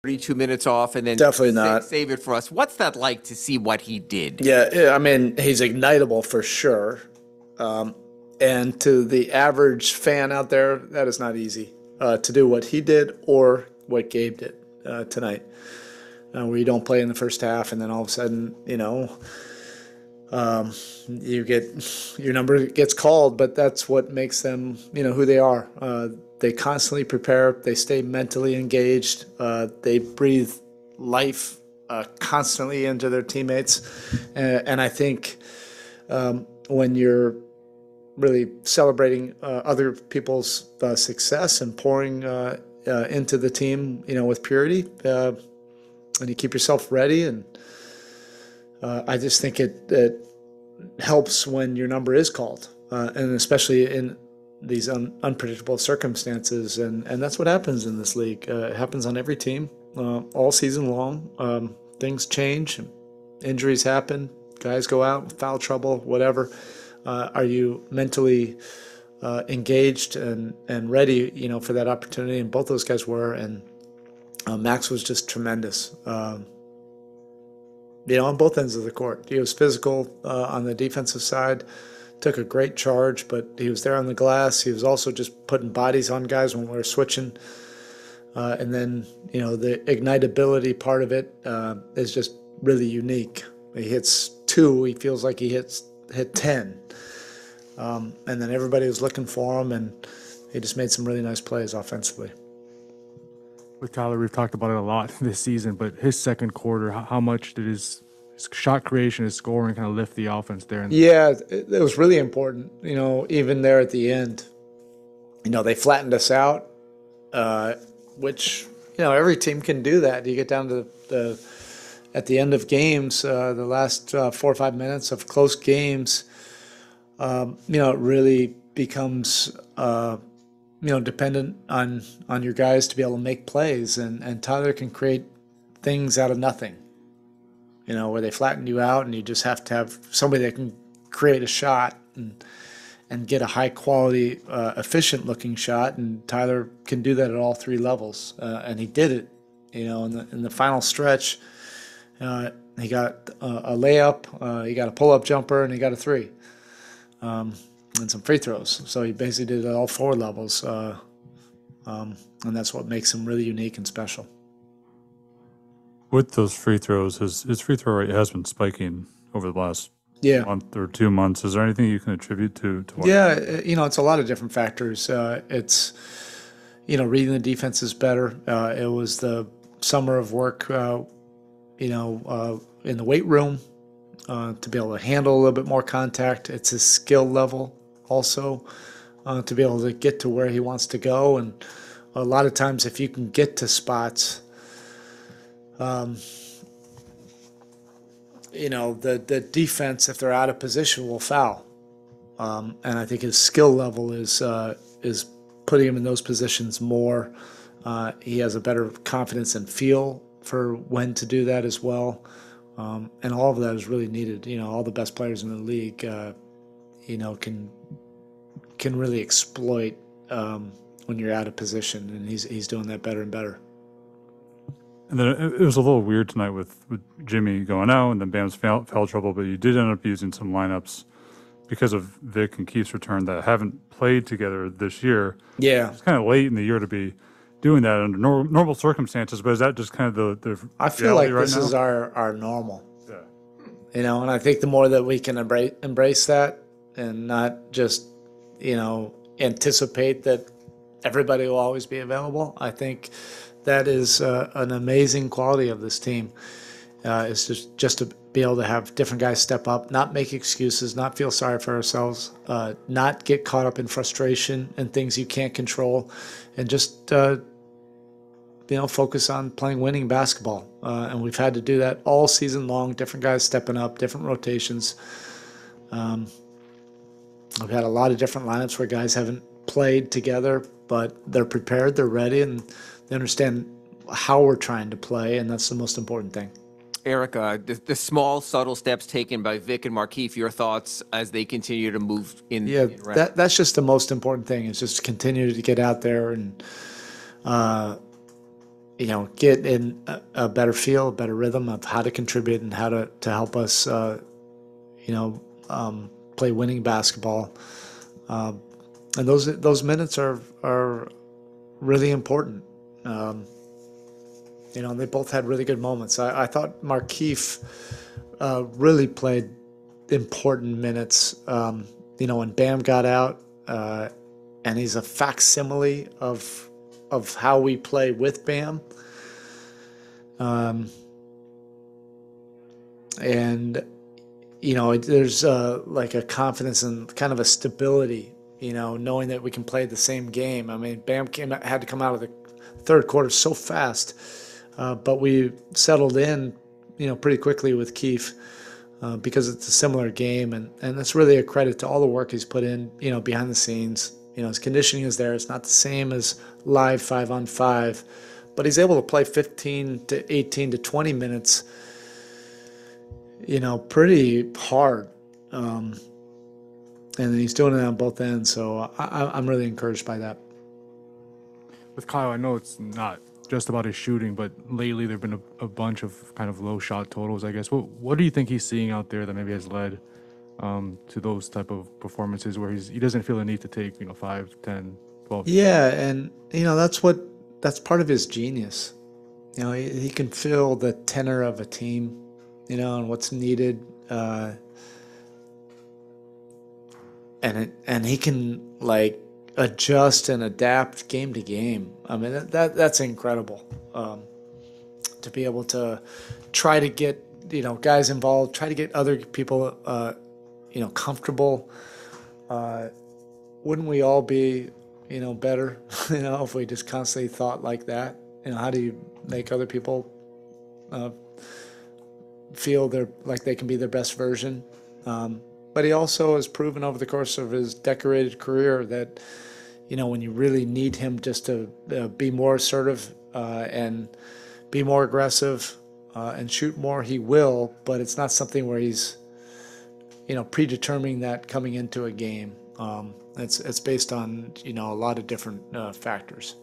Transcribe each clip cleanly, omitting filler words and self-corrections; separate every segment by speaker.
Speaker 1: 32 minutes off and then
Speaker 2: Definitely not.
Speaker 1: save it for us. What's that like to see what he did?
Speaker 2: Yeah, I mean, he's ignitable for sure. And to the average fan out there, that is not easy to do what he did or what Gabe did tonight, where you don't play in the first half and then all of a sudden, you get your number gets called. But that's what makes them, who they are. They constantly prepare. They stay mentally engaged. They breathe life constantly into their teammates, and I think when you're really celebrating other people's success and pouring into the team, with purity, and you keep yourself ready. And I just think it helps when your number is called, and especially in these unpredictable circumstances. And that's what happens in this league. It happens on every team all season long. Things change, injuries happen, guys go out with foul trouble, whatever. Are you mentally engaged and ready, for that opportunity? And both those guys were, and Max was just tremendous. On both ends of the court. He was physical on the defensive side, took a great charge, but he was there on the glass. He was also just putting bodies on guys when we were switching. And then, the ignitability part of it is just really unique. He hits 2, he feels like he hit 10. And then everybody was looking for him, and he just made some really nice plays offensively.
Speaker 3: With Tyler, we've talked about it a lot this season, but his second quarter, how much did his shot creation, his scoring kind of lift the offense there?
Speaker 2: Yeah, it was really important, even there at the end. They flattened us out, which, every team can do that. You get down to at the end of games, the last 4 or 5 minutes of close games, it really becomes, dependent on your guys to be able to make plays. And Tyler can create things out of nothing, where they flatten you out and you just have to have somebody that can create a shot and get a high-quality, efficient-looking shot. And Tyler can do that at all 3 levels. And he did it, in the final stretch. He got a layup, he got a pull-up jumper, and he got a 3. And some free throws. So he basically did it at all 4 levels. And that's what makes him really unique and special.
Speaker 4: With those free throws, his free throw rate has been spiking over the last month or 2 months. Is there anything you can attribute to what?
Speaker 2: Yeah, it's a lot of different factors. It's, reading the defenses better. It was the summer of work, in the weight room to be able to handle a little bit more contact. It's his skill level also to be able to get to where he wants to go. And a lot of times if you can get to spots, the defense, if they're out of position, will foul. And I think his skill level is putting him in those positions more. He has a better confidence and feel for when to do that as well. And all of that is really needed. All the best players in the league, can really exploit when you're out of position, and he's doing that better and better.
Speaker 4: And then it was a little weird tonight with Jimmy going out and then Bam's foul trouble, but you did end up using some lineups because of Vic and Keith's return that haven't played together this year.
Speaker 2: Yeah.
Speaker 4: It's kind of late in the year to be doing that under normal circumstances, but is that just kind of the
Speaker 2: I feel like
Speaker 4: right
Speaker 2: this
Speaker 4: now?
Speaker 2: is our normal.
Speaker 4: Yeah.
Speaker 2: And I think the more that we can embrace that and not just, anticipate that everybody will always be available, I think that is an amazing quality of this team. Is just to be able to have different guys step up, not make excuses, not feel sorry for ourselves, not get caught up in frustration and things you can't control, and just focus on playing winning basketball. And we've had to do that all season long, different guys stepping up, different rotations. I've had a lot of different lineups where guys haven't played together, but they're prepared, they're ready, and they understand how we're trying to play, and that's the most important thing.
Speaker 1: Erik, the small, subtle steps taken by Vic and Markieff, your thoughts as they continue to move in?
Speaker 2: Yeah, that's just the most important thing, is just continue to get out there and get in a better feel, a better rhythm of how to contribute and how to help us, play winning basketball. And those minutes are really important. They both had really good moments. I thought Markieff really played important minutes. When Bam got out, and he's a facsimile of how we play with Bam. There's like a confidence and kind of a stability, knowing that we can play the same game. I mean, Bam had to come out of the third quarter so fast, but we settled in, pretty quickly with Keefe. Because it's a similar game, and that's really a credit to all the work he's put in, behind the scenes. His conditioning is there. It's not the same as live 5-on-5, but he's able to play 15 to 18 to 20 minutes, pretty hard. And he's doing it on both ends, so I'm really encouraged by that.
Speaker 3: With Kyle, I know it's not just about his shooting, but lately there have been a bunch of kind of low shot totals, I guess. What do you think he's seeing out there that maybe has led to those type of performances where he doesn't feel the need to take 5, 10, 12?
Speaker 2: Yeah, and that's part of his genius. He can feel the tenor of a team, and what's needed, and he can adjust and adapt game to game. I mean, that's incredible, to be able to try to get guys involved, try to get other people comfortable. Wouldn't we all be better if we just constantly thought like that? How do you make other people feel they can be their best version? But he also has proven over the course of his decorated career that, when you really need him just to be more assertive and be more aggressive and shoot more, he will. But it's not something where he's, predetermining that coming into a game. It's based on, a lot of different factors.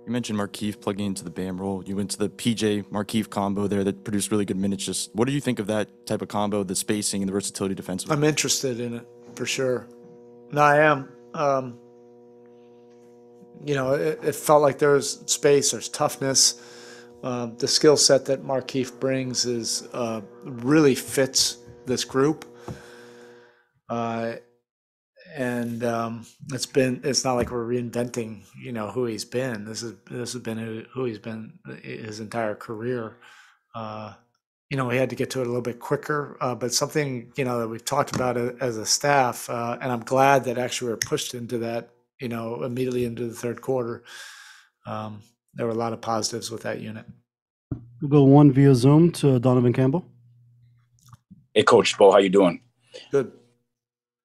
Speaker 5: You mentioned Markieff plugging into the Bam role. You went to the PJ Markieff combo there that produced really good minutes. Just what do you think of that type of combo, the spacing and the versatility defensively?
Speaker 2: I'm interested in it for sure. No, I am. It felt like there was space, there's toughness. The skill set that Markieff brings is really fits this group. It's not like we're reinventing, who he's been. This has been who he's been his entire career. We had to get to it a little bit quicker, but something, that we've talked about as a staff, and I'm glad that actually we were pushed into that, immediately into the third quarter. There were a lot of positives with that unit.
Speaker 6: We'll go one via Zoom to Donovan Campbell.
Speaker 7: Hey, Coach Spo, how you doing?
Speaker 2: Good.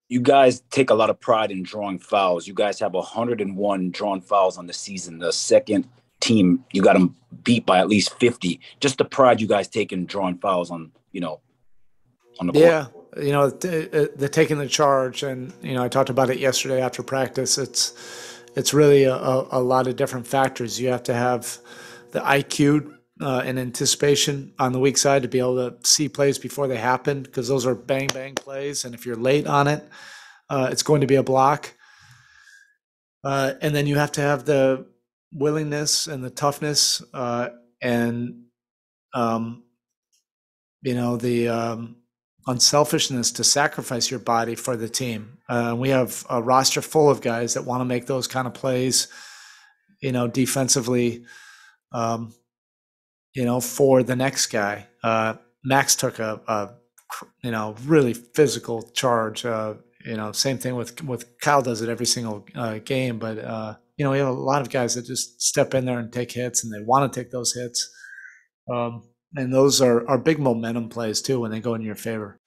Speaker 7: You guys take a lot of pride in drawing fouls. You guys have 101 drawn fouls on the season. The second team, you got them beat by at least 50. Just the pride you guys take in drawing fouls on the court.
Speaker 2: Yeah, they're taking the charge, and I talked about it yesterday after practice. It's really a lot of different factors. You have to have the IQ and anticipation on the weak side to be able to see plays before they happen, because those are bang bang plays, and if you're late on it, it's going to be a block. And then you have to have the willingness and the toughness and the unselfishness to sacrifice your body for the team. We have a roster full of guys that want to make those kind of plays, defensively, for the next guy. Max took a really physical charge. Same thing with Kyle does it every single game. But, we have a lot of guys that just step in there and take hits, and they want to take those hits. And those are big momentum plays too when they go in your favor.